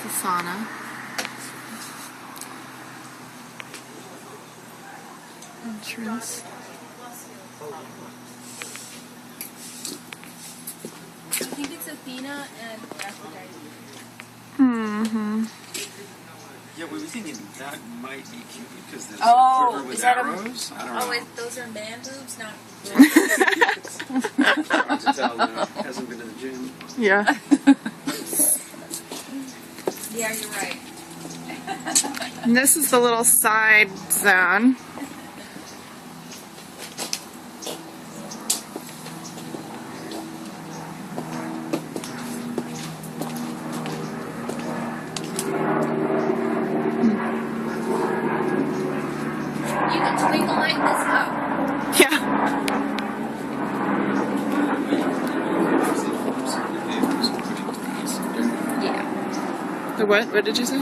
It's a sauna. Entrance. I think it's Athena and Aphrodite. Mm-hmm. Yeah, we were thinking that might be cute because there's Oh, a quiver with is that a- arrows. I don't know. Oh, those are man boobs, not Hard to tell now. Hasn't been to the gym. Yeah. Yeah, you're right. And this is the little side zone. You can twinkle like this up. Yeah. Yeah. The what? What did you say?